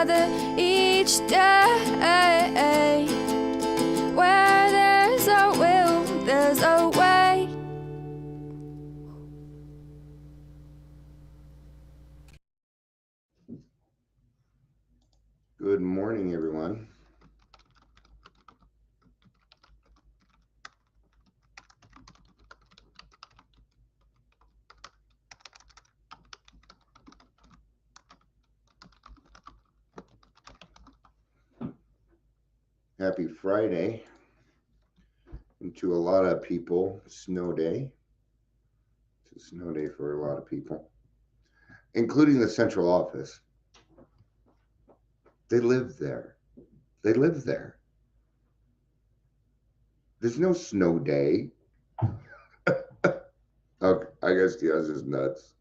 together each day. Where there's a will, there's a way. Good morning, everyone. Happy Friday. And to a lot of people, snow day. It's a snow day for a lot of people, including the central office. They live there. They live there. There's no snow day. Okay, I guess Diaz is nuts.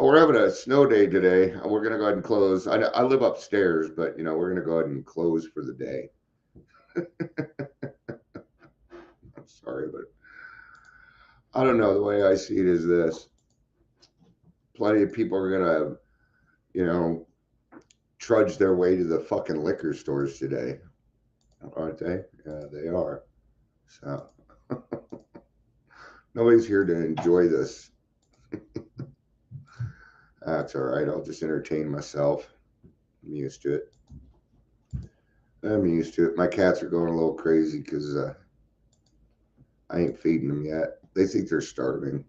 Oh, we're having a snow day today. We're going to go ahead and close. I live upstairs, but, we're going to go ahead and close for the day. I'm sorry, but I don't know. The way I see it is this. Plenty of people are going to, trudge their way to the fucking liquor stores today. Aren't they? Yeah, they are. So nobody's here to enjoy this. That's all right. I'll just entertain myself. I'm used to it. My cats are going a little crazy because I ain't feeding them yet. They think they're starving.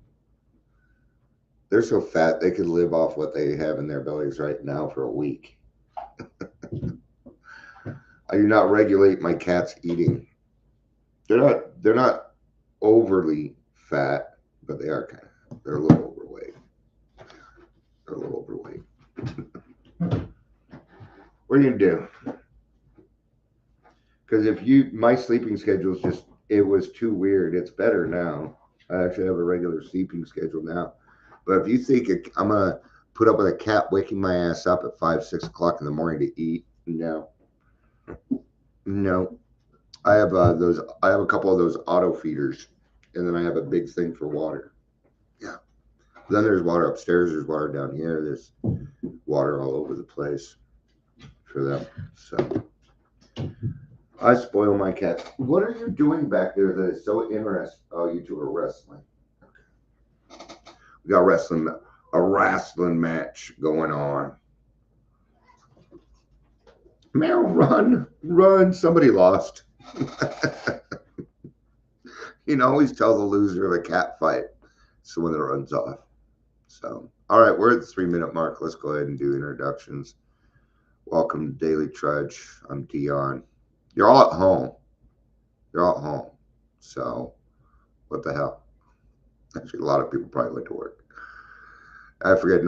They're so fat they could live off what they have in their bellies right now for a week. I do not regulate my cats eating. They're not overly fat, but they're a little overweight. They're a little overweight. What are you gonna do? Because my sleeping schedule it was too weird. It's better now. I actually have a regular sleeping schedule now. But if you think I'm gonna put up with a cat waking my ass up at 5, 6 o'clock in the morning to eat, no. I have I have a couple of those auto feeders, and then I have a big thing for water. Yeah. Then there's water upstairs. There's water down here. There's water all over the place for them. So I spoil my cats. What are you doing back there that is so interesting? Oh, you two are wrestling. Okay. We got a wrestling match going on. Meryl, run! Somebody lost. Always tell the loser of a cat fight. It's the one that runs off. So, all right, we're at the 3-minute mark. Let's go ahead and do introductions. Welcome to Daily Trudge. I'm Dion. You're all at home. So, what the hell? Actually, a lot of people probably went to work. I forget,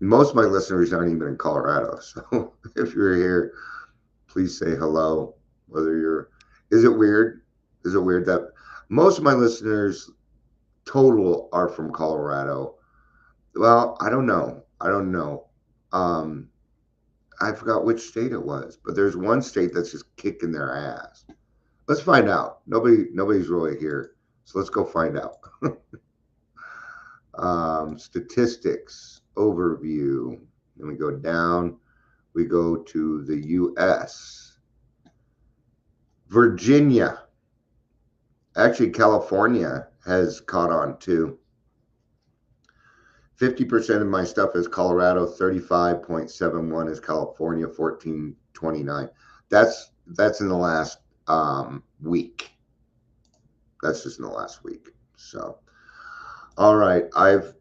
most of my listeners aren't even in Colorado. So, if you're here, please say hello. Is it weird? That most of my listeners total are from Colorado? Well, I don't know. I forgot which state it was, but there's one state that's just kicking their ass. Let's find out. Nobody's really here, so let's go find out. Statistics overview. Then we go down. We go to the U.S. Virginia. Actually, California has caught on too. 50% of my stuff is Colorado, 35.71 is California, 14.29. That's in the last week. That's just in the last week. So, all right, I've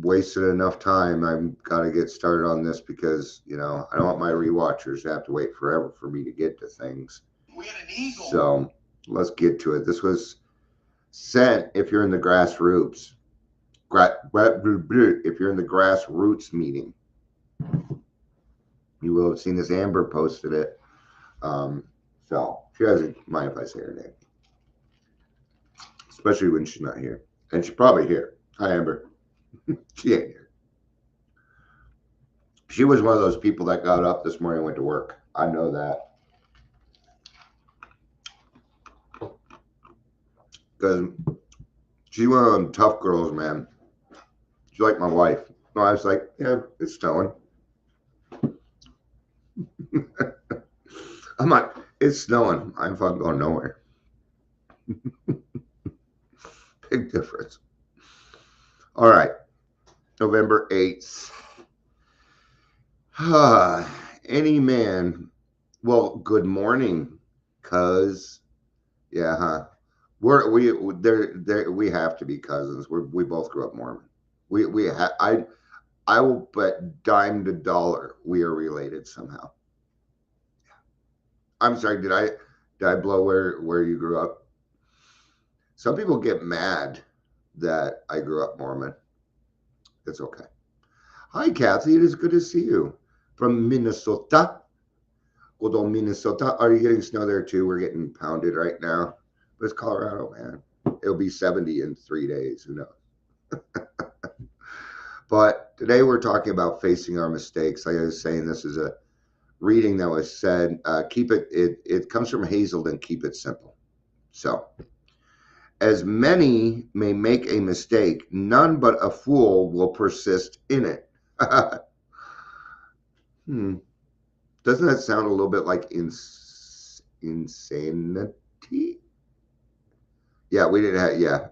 wasted enough time. I've got to get started on this because, I don't want my rewatchers to have to wait forever for me to get to things. So let's get to it. This was sent if you're in the grassroots. If you're in the grassroots meeting, you will have seen this. Amber posted it. So she doesn't mind if I say her name, especially when she's not here. And she's probably here. Hi, Amber. She ain't here. She was one of those people that got up this morning and went to work. I know that. Because she's one of them tough girls, man. She's like my wife. No, I was like, yeah, it's snowing. I'm like, it's snowing. I'm fucking going nowhere. Big difference. All right, November 8th. Any man. Well, good morning, cuz. Yeah, huh? We have to be cousins. We both grew up Mormon. I will bet dime to dollar we are related somehow. I'm sorry, did I blow where you grew up? Some people get mad that I grew up Mormon. It's okay. Hi, Kathy. It is good to see you from Minnesota. Good old Minnesota. Are you getting snow there too? We're getting pounded right now. But it's Colorado, man. It'll be 70 in 3 days. Who knows? But today we're talking about facing our mistakes. Like I was saying, this is a reading that was said. It comes from Hazelden. Keep it simple. So, as many may make a mistake, none but a fool will persist in it. Doesn't that sound a little bit like insanity? Yeah, we didn't have, yeah.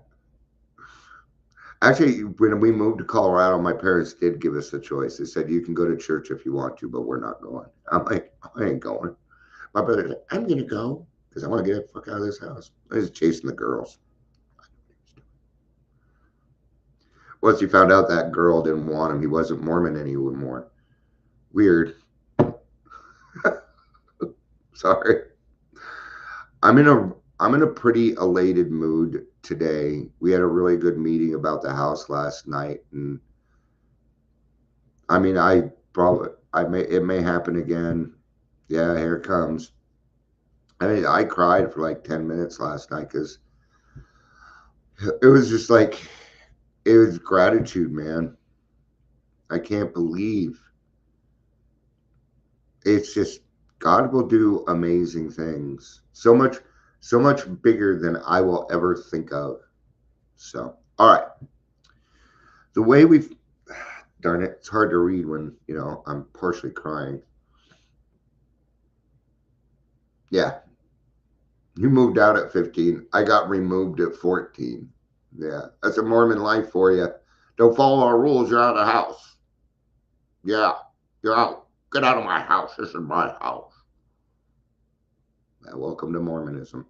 Actually, when we moved to Colorado, my parents did give us a choice. They said, you can go to church if you want to, but we're not going. I'm like, I ain't going. My brother said, I'm going to go because I want to get the fuck out of this house. I was chasing the girls. Once he found out that girl didn't want him, he wasn't Mormon anymore. Weird. Sorry. I'm in a pretty elated mood today. We had a really good meeting about the house last night, and I mean, it may happen again. Yeah, here it comes. I mean, I cried for like 10 minutes last night because it was just like, it was gratitude, man. I can't believe it's just God will do amazing things. So much bigger than I will ever think of. So, all right. The way we've, darn it, it's hard to read when, I'm partially crying. Yeah. You moved out at 15. I got removed at 14. Yeah. That's a Mormon life for you. Don't follow our rules. You're out of the house. Yeah. You're out. Get out of my house. This is my house. Welcome to Mormonism.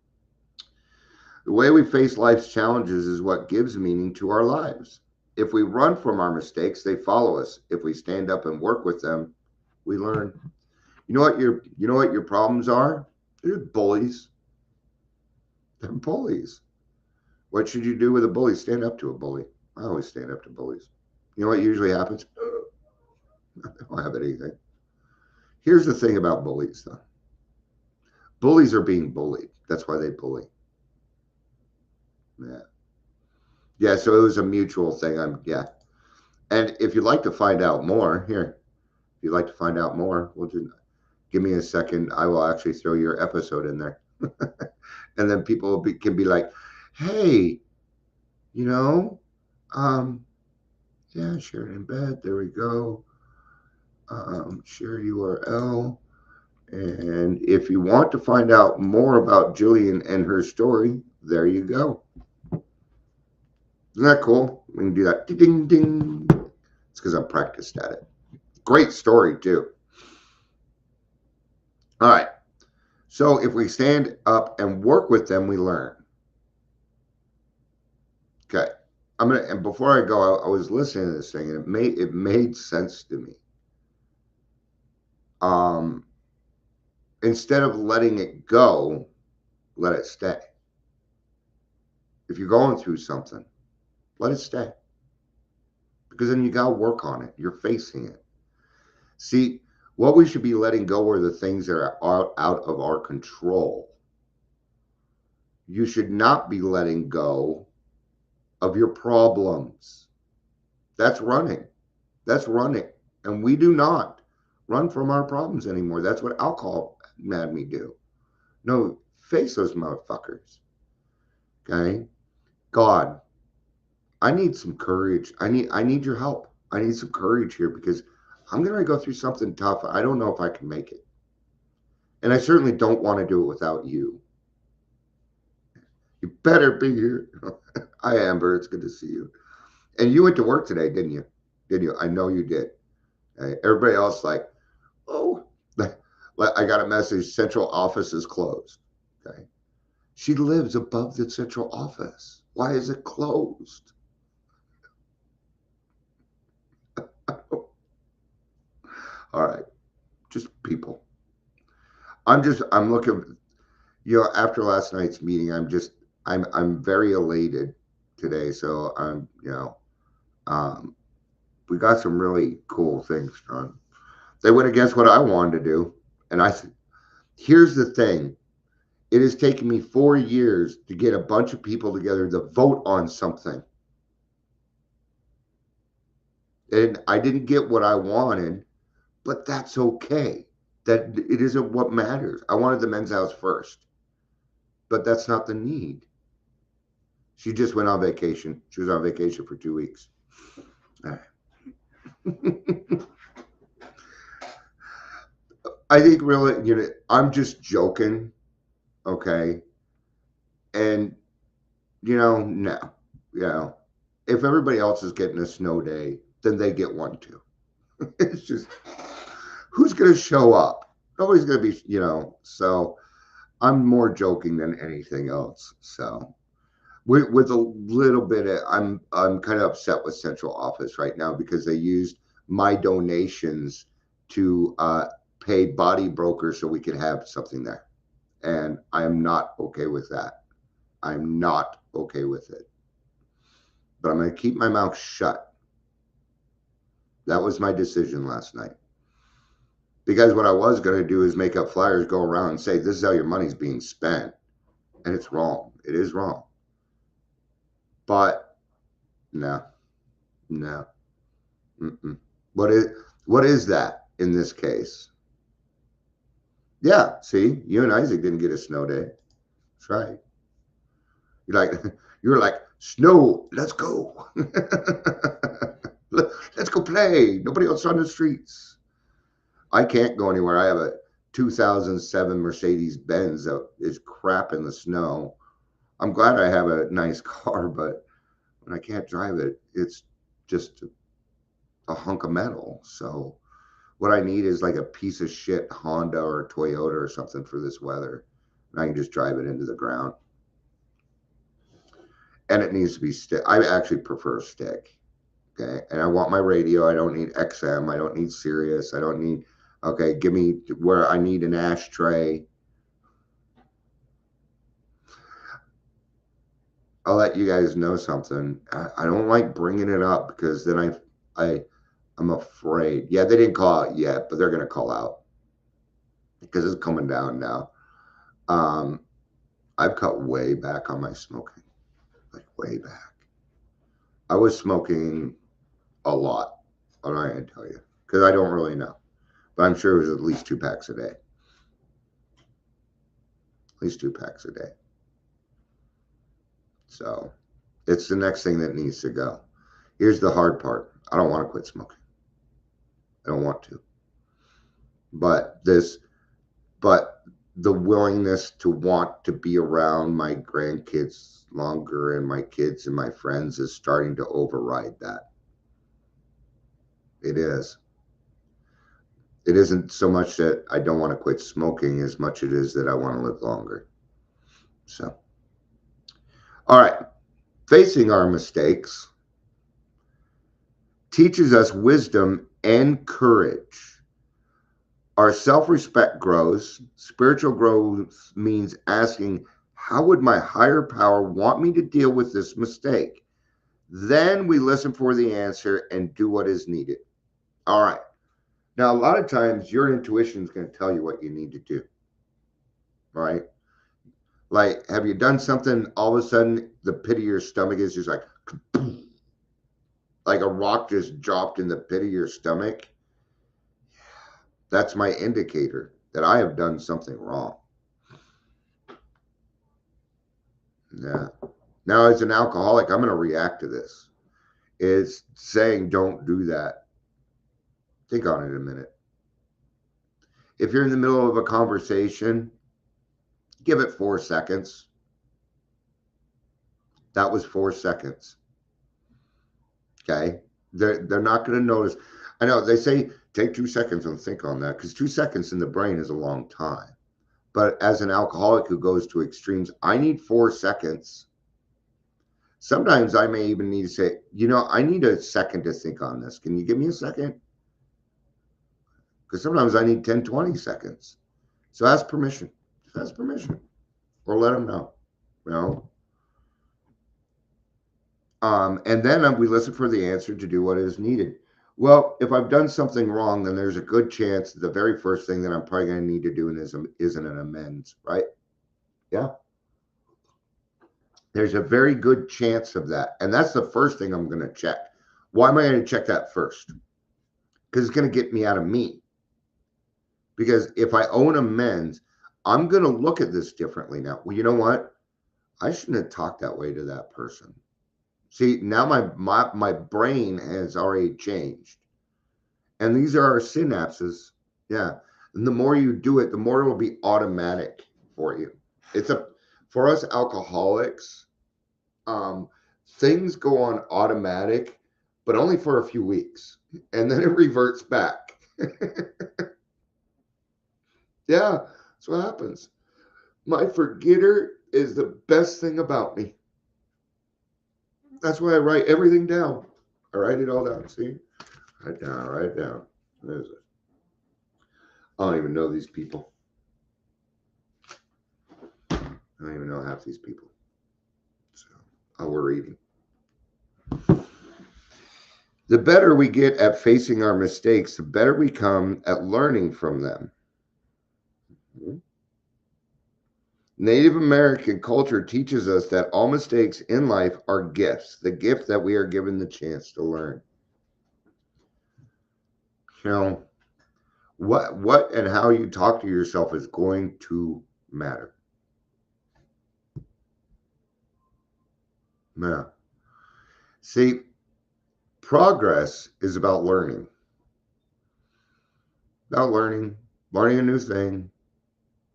The way we face life's challenges is what gives meaning to our lives. If we run from our mistakes, they follow us. If we stand up and work with them, we learn. You know what your problems are? They're bullies. They're bullies. What should you do with a bully? Stand up to a bully. I always stand up to bullies. You know what usually happens? I don't have anything. Here's the thing about bullies, though. Bullies are being bullied. That's why they bully. Yeah. Yeah, so it was a mutual thing. Yeah. And if you'd like to find out more, if you'd like to find out more, give me a second. I will actually throw your episode in there. And then people can be like, hey, yeah, share it in bed. There we go. Share URL. And if you want to find out more about Jillian and her story, there you go. Isn't that cool? We can do that. Ding, ding. It's because I'm practiced at it. Great story, too. All right. So if we stand up and work with them, we learn. Okay. And before I go, I was listening to this thing, and it made sense to me. Instead of letting it go, let it stay. If you're going through something, let it stay. Because then you got to work on it. You're facing it. See, what we should be letting go are the things that are out of our control. You should not be letting go of your problems. That's running. That's running. And we do not run from our problems anymore. That's what alcohol made me do. No, face those motherfuckers. Okay? God, I need some courage. I need your help. I need some courage here because I'm going to go through something tough. I don't know if I can make it. And I certainly don't want to do it without you. You better be here. Hi, Amber. It's good to see you. And you went to work today, didn't you? Did you? I know you did. Everybody else, like, oh, I got a message. Central office is closed. Okay. She lives above the central office. Why is it closed? All right. Just people. I'm looking, after last night's meeting, I'm very elated today. So we got some really cool things done. They went against what I wanted to do. And here's the thing. It has taken me 4 years to get a bunch of people together to vote on something. And I didn't get what I wanted, but that's okay. That it isn't what matters. I wanted the men's house first, but that's not the need. She just went on vacation. She was on vacation for 2 weeks. I think really, I'm just joking. Okay. And, no, if everybody else is getting a snow day, then they get one too. It's just, who's going to show up? Nobody's going to be, so I'm more joking than anything else. So with a little bit of, I'm kind of upset with central office right now because they used my donations to pay body brokers so we could have something there. And I'm not okay with that. I'm not okay with it. But I'm going to keep my mouth shut. That was my decision last night. Because what I was going to do is make up flyers, go around and say, this is how your money's being spent. And it's wrong. It is wrong. But no. Mm-mm. What is that in this case? Yeah, see, you and Isaac didn't get a snow day. That's right. You're like, snow, let's go. Let's go play. Nobody else on the streets. I can't go anywhere. I have a 2007 Mercedes Benz that is crap in the snow. I'm glad I have a nice car, but when I can't drive it, it's just a hunk of metal. So what I need is like a piece of shit Honda or Toyota or something for this weather. And I can just drive it into the ground. And it needs to be stick. I actually prefer stick. Okay. And I want my radio. I don't need XM. I don't need Sirius. I don't need, okay, give me where I need an ashtray. I'll let you guys know something. I don't like bringing it up because then I'm afraid. Yeah, they didn't call out yet, but they're going to call out because it's coming down now. I've cut way back on my smoking, like way back. I was smoking a lot. I'm not going to tell you because I don't really know, but I'm sure it was at least 2 packs a day. At least 2 packs a day. So it's the next thing that needs to go. Here's the hard part. I don't want to quit smoking. I don't want to. But the willingness to want to be around my grandkids longer and my kids and my friends is starting to override that. It is. It isn't so much that I don't want to quit smoking as much as it is that I want to live longer. So, all right. Facing our mistakes teaches us wisdom and courage. Our self-respect grows. Spiritual growth means asking, how would my higher power want me to deal with this mistake? Then we listen for the answer and do what is needed. All right. Now, a lot of times your intuition is going to tell you what you need to do. Right? Like, have you done something, all of a sudden the pit of your stomach is just like a rock just dropped in the pit of your stomach? That's my indicator that I have done something wrong. Yeah. Now, as an alcoholic, I'm going to react to this. is saying don't do that. Think on it a minute. If you're in the middle of a conversation, give it 4 seconds. That was 4 seconds. Okay. They're not going to notice. I know they say take 2 seconds and think on that because 2 seconds in the brain is a long time. But as an alcoholic who goes to extremes, I need 4 seconds. Sometimes I may even need to say, I need a second to think on this. Can you give me a second? Because sometimes I need 10, 20 seconds. So ask permission. Just ask permission. Or let them know. And then we listen for the answer to do what is needed. Well, if I've done something wrong, then there's a good chance the very first thing that I'm probably going to need to do isn't an amends, right? Yeah. There's a very good chance of that. And that's the first thing I'm going to check. Why am I going to check that first? Because it's going to get me out of me. Because if I owe an amends, I'm going to look at this differently now. Well, you know what? I shouldn't have talked that way to that person. See, now my brain has already changed. And these are our synapses. Yeah. And the more you do it, the more it will be automatic for you. For us alcoholics, things go on automatic, but only for a few weeks. And then it reverts back. Yeah, that's what happens. My forgetter is the best thing about me. That's why I write everything down. I write it all down. See? Write it down. There's it. I don't even know these people. I don't even know half these people. So, we're eating. The better we get at facing our mistakes, the better we come at learning from them. Native American culture teaches us that all mistakes in life are gifts, the gift that we are given the chance to learn. What and how you talk to yourself is going to matter. Yeah. See, progress is about learning. Learning a new thing.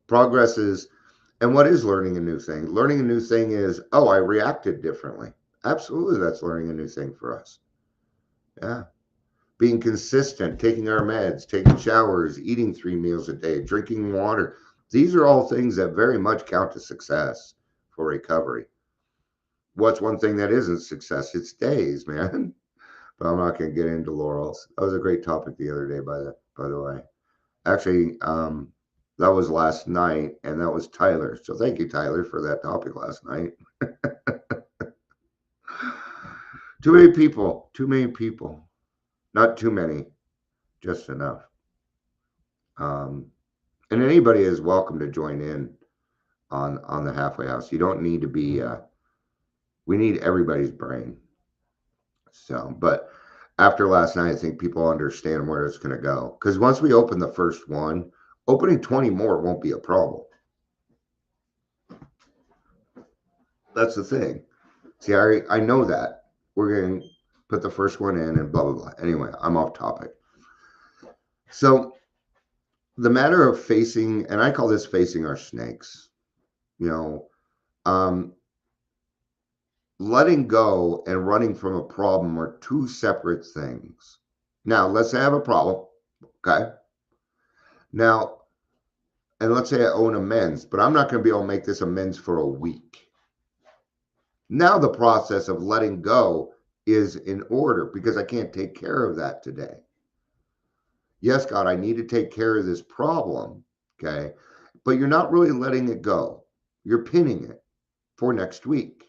Progress is, and what is learning a new thing? Learning a new thing is, I reacted differently. Absolutely, that's learning a new thing for us. Yeah. Being consistent, taking our meds, taking showers, eating 3 meals a day, drinking water. These are all things that very much count to success for recovery. What's one thing that isn't success? It's days, man. But I'm not going to get into laurels. That was a great topic the other day, by the way. Actually, that was last night, and that was Tyler. So thank you, Tyler, for that topic last night. Too many people. Not too many, just enough. And anybody is welcome to join in on the halfway house. You don't need to be. We need everybody's brain. So, but after last night, I think people understand where it's going to go. Because once we open the first one, opening 20 more won't be a problem. That's the thing. See, I know that. We're going to put the first one in and blah, blah, blah. Anyway, I'm off topic. So the matter of facing, and I call this facing our snakes, letting go and running from a problem are two separate things. Now, let's say I have a problem. Okay. Now, and let's say I owe an amends, but I'm not going to be able to make this amends for a week. Now the process of letting go is in order because I can't take care of that today. Yes, God, I need to take care of this problem, okay? But you're not really letting it go. You're pinning it for next week.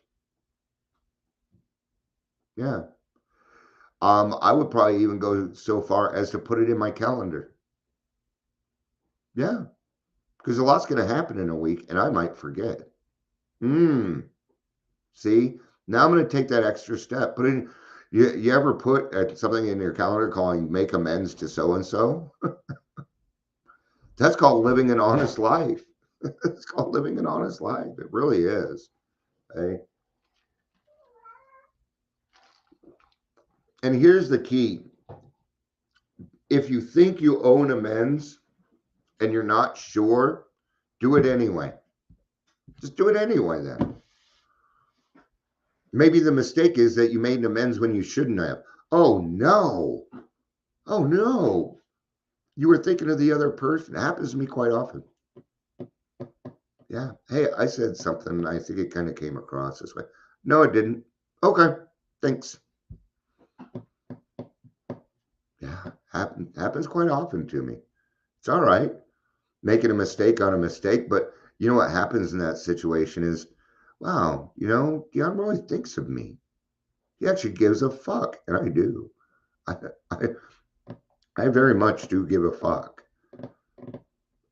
Yeah. I would probably even go so far as to put it in my calendar. Yeah. Because a lot's going to happen in a week and I might forget. See, now I'm going to take that extra step. Put in, you ever put something in your calendar calling make amends to so-and-so? That's called living an honest life. It's called living an honest life. It really is. Okay? And here's the key. If you think you owe an amends and you're not sure, do it anyway. Just do it anyway then. Maybe the mistake is that you made an amends when you shouldn't have. Oh no. Oh no. You were thinking of the other person. It happens to me quite often. Yeah. Hey, I said something. I think it kind of came across this way. No, it didn't. Okay. Thanks. Yeah. Happens quite often to me. It's all right. Making a mistake on a mistake. But you know what happens in that situation is, wow, Dion really thinks of me. He actually gives a fuck. And I do. I very much do give a fuck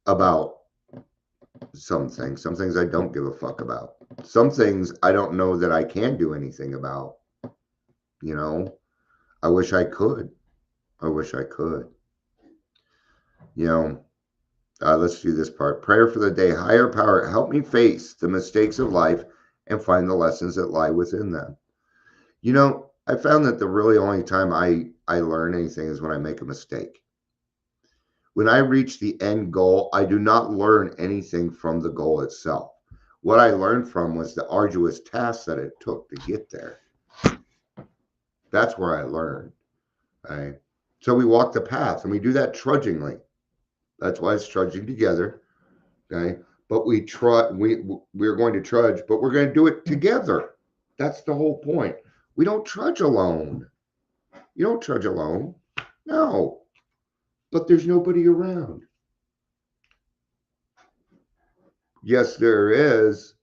about some things. Some things I don't give a fuck about. Some things I don't know that I can do anything about. I wish I could. Let's do this part. Prayer for the day. Higher power, help me face the mistakes of life and find the lessons that lie within them. I found that the really only time I learn anything is when I make a mistake. When I reach the end goal, I do not learn anything from the goal itself. What I learned from was the arduous task that it took to get there. That's where I learned. Right? So we walk the path, and we do that trudgingly. That's why it's trudging together. Okay, but we're going to trudge, but we're going to do it together. That's the whole point. We don't trudge alone. You don't trudge alone. No. But there's nobody around. Yes, there is.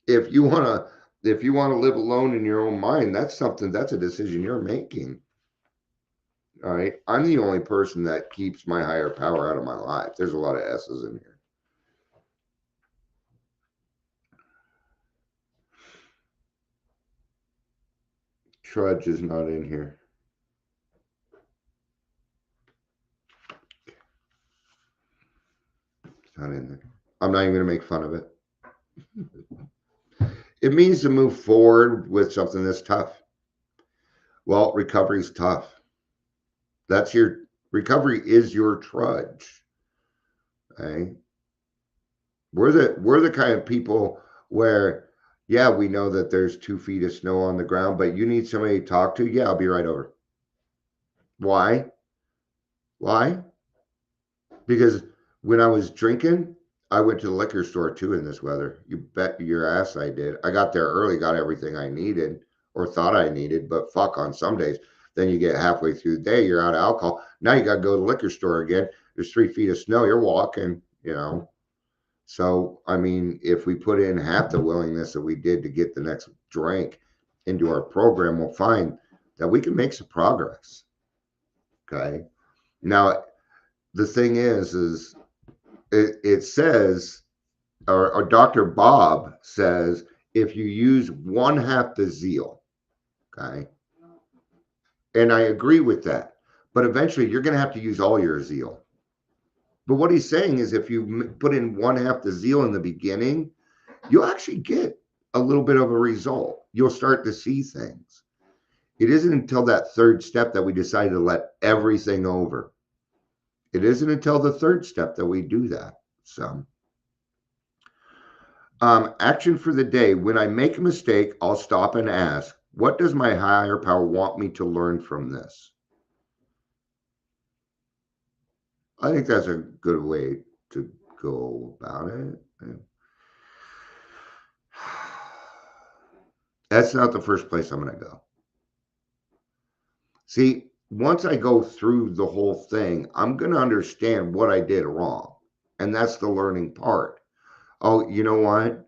If you want to live alone in your own mind, that's a decision you're making. All right. I'm the only person that keeps my higher power out of my life. There's a lot of S's in here. Trudge is not in here. It's not in there. I'm not even going to make fun of it. It means to move forward with something that's tough. Well, recovery is tough. Recovery is your trudge. Okay? We're the kind of people where, yeah, we know that there's 2 feet of snow on the ground, but you need somebody to talk to. Yeah, I'll be right over. Why? Because when I was drinking, I went to the liquor store too in this weather. You bet your ass I did. I got there early, got everything I needed or thought I needed, but fuck, on some days, then you get halfway through the day, you're out of alcohol. Now you got to go to the liquor store again. There's 3 feet of snow. You're walking, So, I mean, if we put in half the willingness that we did to get the next drink into our program, we'll find that we can make some progress. Okay. Now, the thing is it says, or Dr. Bob says, if you use 1/2 the zeal, okay, and I agree with that, but eventually you're going to have to use all your zeal. But what he's saying is if you put in 1/2 the zeal in the beginning, you'll actually get a little bit of a result. You'll start to see things. It isn't until that third step that we decide to let everything over. It isn't until the third step that we do that. So, action for the day. When I make a mistake, I'll stop and ask, what does my higher power want me to learn from this? I think that's a good way to go about it. That's not the first place I'm going to go. See, once I go through the whole thing, I'm going to understand what I did wrong. And that's the learning part. Oh, you know what?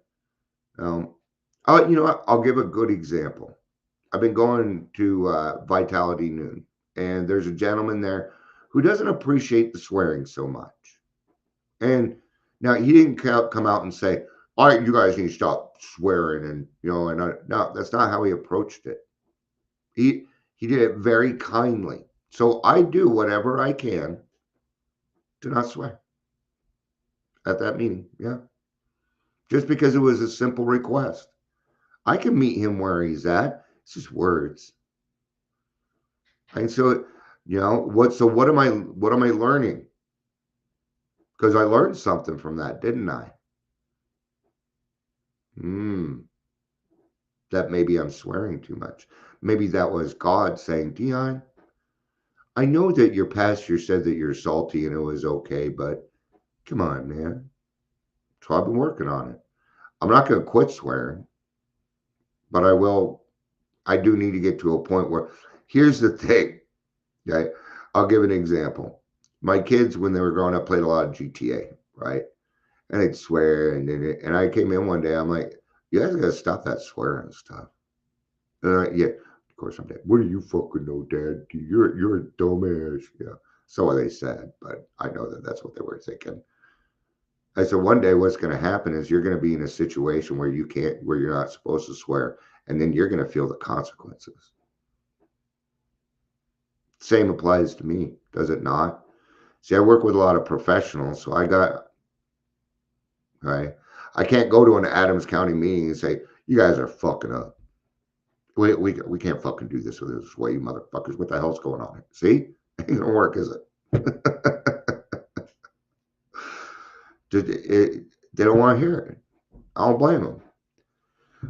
I'll give a good example. I've been going to Vitality Noon, and there's a gentleman there who doesn't appreciate the swearing so much. And now he didn't come out and say, all right, you guys need to stop swearing. And, no, that's not how he approached it. He did it very kindly. So I do whatever I can to not swear at that meeting. Yeah. Just because it was a simple request. I can meet him where he's at. It's just words. And so, what am I learning? Because I learned something from that, didn't I? That maybe I'm swearing too much. Maybe that was God saying, Dion, I know that your pastor said that you're salty and it was okay, but come on, man. So I've been working on it. I'm not going to quit swearing, but I do need to get to a point where, here's the thing. Okay. I'll give an example. My kids, when they were growing up, played a lot of GTA, right? And they'd swear. And I came in one day, I'm like, you guys got to stop that swearing stuff. Yeah, of course I'm dead. What do you fucking know, Dad? You're a dumbass. Yeah. So they said, but I know that that's what they were thinking. I said, one day what's going to happen is you're going to be in a situation where you're not supposed to swear, and then you're going to feel the consequences. Same applies to me, does it not? See, I work with a lot of professionals, so right? I can't go to an Adams County meeting and say, you guys are fucking up. We can't fucking do this with this way, you motherfuckers. What the hell's going on? See? Ain't gonna work, is it? They don't want to hear it. I don't blame them.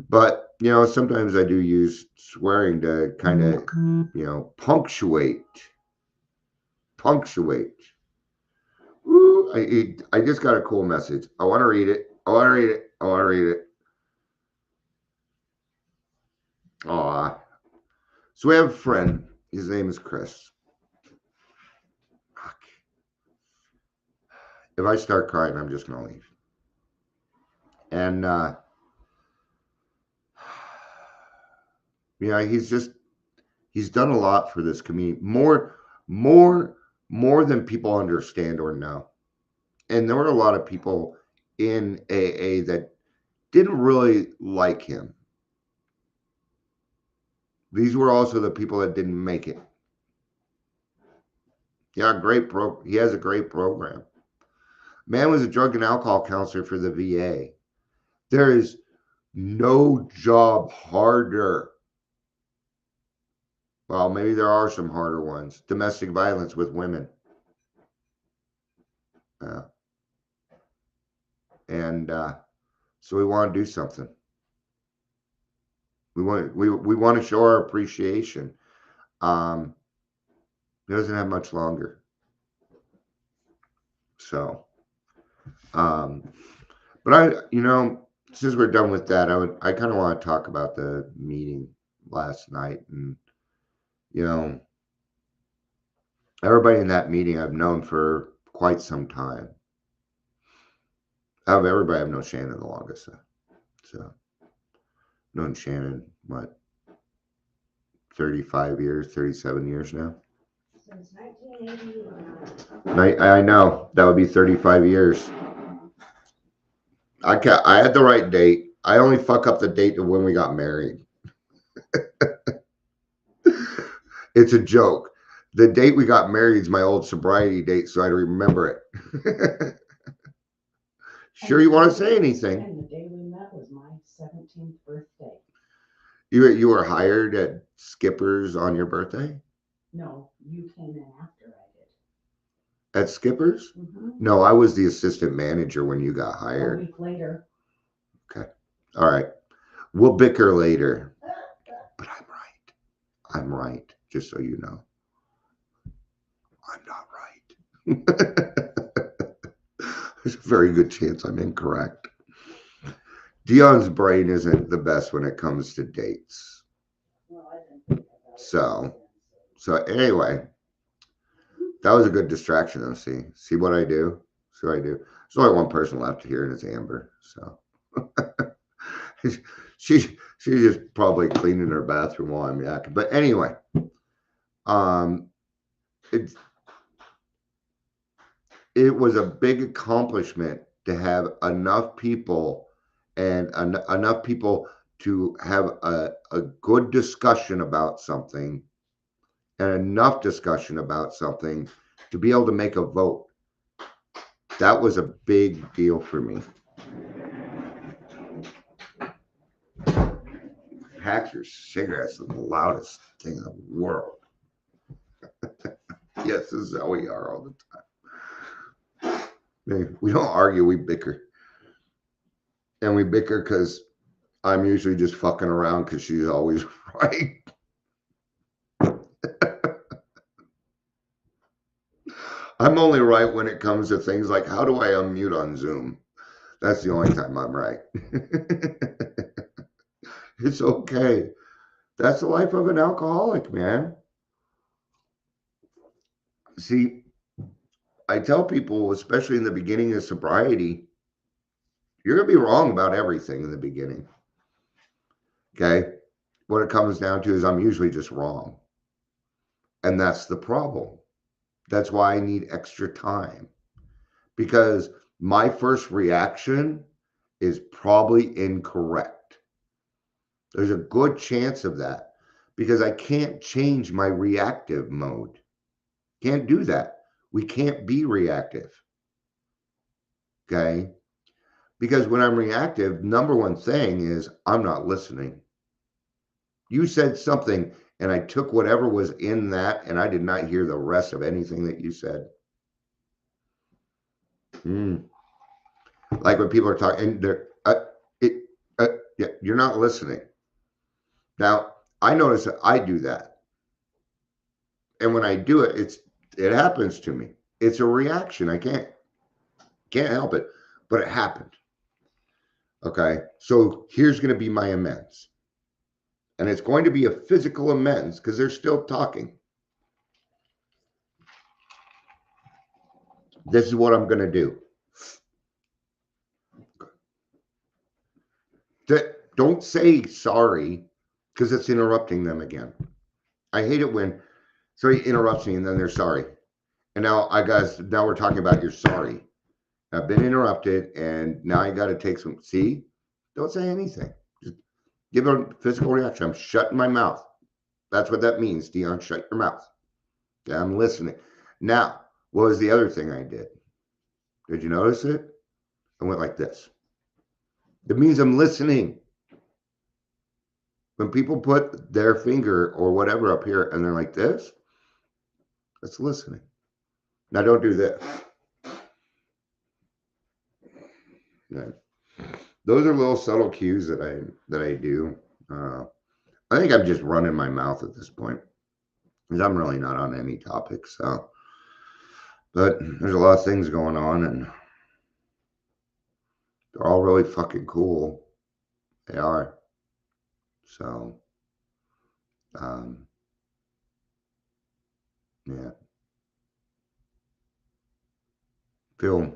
But, sometimes I do use swearing to kind of, punctuate. Ooh, I just got a cool message. I want to read it. Aw. So we have a friend. His name is Chris. Fuck. If I start crying, I'm just going to leave. And, he's done a lot for this community. More than people understand or know. And there were a lot of people in AA that didn't really like him. These were also the people that didn't make it. Yeah, he has a great program. Man was a drug and alcohol counselor for the VA. There is no job harder. Well, maybe there are some harder ones. Domestic violence with women. And so we want to do something. We want to show our appreciation. It doesn't have much longer. So, but since we're done with that, I kind of want to talk about the meeting last night. And, everybody in that meeting I've known for quite some time. Out of everybody, I've known Shannon the longest. So, known Shannon, 35 years, 37 years now? Since 1981. I know. That would be 35 years. I had the right date. I only fuck up the date of when we got married. It's a joke. The date we got married is my old sobriety date, so I remember it. Sure, you want to say anything? And the day we met was my 17th birthday. You were hired at Skipper's on your birthday? No, you came in after I did. At Skipper's? Mm-hmm. No, I was the assistant manager when you got hired. A week later. Okay. All right. We'll bicker later. But I'm right, just so you know. I'm not right. There's a very good chance I'm incorrect. Dion's brain isn't the best when it comes to dates. Well, I didn't think about it. So anyway, that was a good distraction though. See what I do? See what I do? There's only one person left here, and it's Amber. So she's just probably cleaning her bathroom while I'm yakking. But anyway, it was a big accomplishment to have enough people and enough people to have a good discussion about something, and enough discussion about something to be able to make a vote. That was a big deal for me. packs your cigarettes are the loudest thing in the world. Yes, this is how we are all the time. We don't argue, we bicker. And we bicker because I'm usually just fucking around because she's always right. I'm only right when it comes to things like, how do I unmute on Zoom? That's the only time I'm right. It's okay. That's the life of an alcoholic, man. See, I tell people, especially in the beginning of sobriety, you're going to be wrong about everything in the beginning. Okay? What it comes down to is I'm usually just wrong. And that's the problem. That's why I need extra time. Because my first reaction is probably incorrect. There's a good chance of that because I can't change my reactive mode. Can't do that. We can't be reactive. Okay? Because when I'm reactive, number one thing is I'm not listening. You said something and I took whatever was in that and I did not hear the rest of anything that you said. Like when people are talking, they're, yeah, you're not listening. Now, I notice that I do that. And when I do it, it happens to me. It's a reaction. I can't help it, but it happened. Okay. So here's going to be my amends. And it's going to be a physical amends because they're still talking. This is what I'm going to do. Don't say sorry because it's interrupting them again. I hate it when somebody interrupts me and then they're sorry. And now now we're talking about you're sorry. I've been interrupted and now I got to take some, see, don't say anything. Just give a physical reaction. I'm shutting my mouth. That's what that means, Dion, shut your mouth. Okay, I'm listening. Now, what was the other thing I did? Did you notice it? I went like this. It means I'm listening. When people put their finger or whatever up here and they're like this, that's listening. Now don't do this. Yeah. Those are little subtle cues that I do. I think I'm just running my mouth at this point because I'm really not on any topic. So, but there's a lot of things going on and they're all really fucking cool. They are. So, yeah. Phil,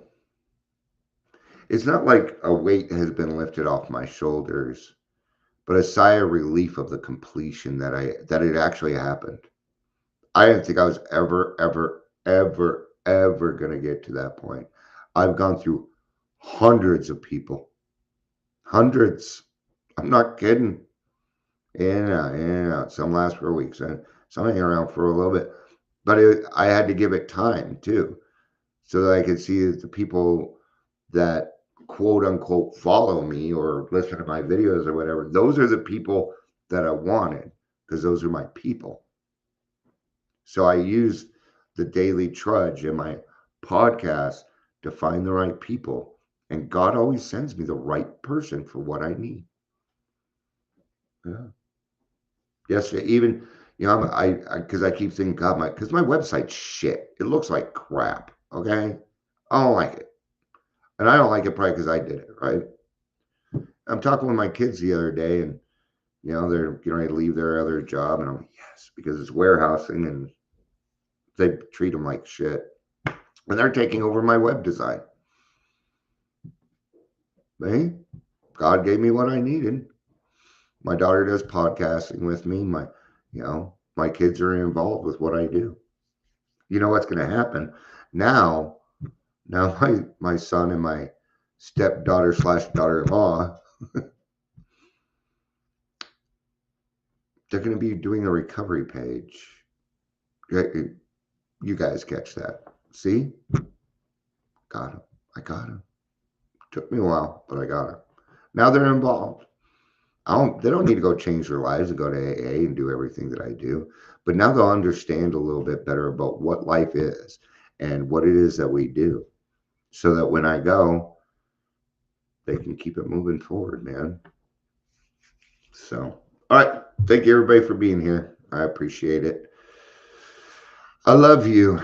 it's not like a weight has been lifted off my shoulders, but a sigh of relief of the completion that it actually happened. I didn't think I was ever going to get to that point. I've gone through hundreds of people. Hundreds. I'm not kidding. Yeah. Some last for weeks and some hang around for a little bit. But I had to give it time too, so that I could see that the people that quote unquote follow me or listen to my videos or whatever, those are the people that I wanted because those are my people. So I use the daily trudge in my podcast to find the right people. And God always sends me the right person for what I need. Yeah. Yes, even, because I keep thinking, God, because my website's shit. It looks like crap. Okay. I don't like it. And I don't like it probably because I did it, right? I'm talking with my kids the other day and, they're getting ready to leave their other job. And I'm like, yes, because it's warehousing and they treat them like shit. And they're taking over my web design. Hey, God gave me what I needed. My daughter does podcasting with me. My kids are involved with what I do. You know what's going to happen? Now my son and my stepdaughter / daughter-in-law, they're going to be doing a recovery page. You guys catch that. See? Got him. I got him. Took me a while, but I got him. Now they're involved. They don't need to go change their lives and go to AA and do everything that I do, but now they'll understand a little bit better about what life is and what it is that we do, so that when I go, they can keep it moving forward, man. So, all right. Thank you everybody for being here. I appreciate it. I love you.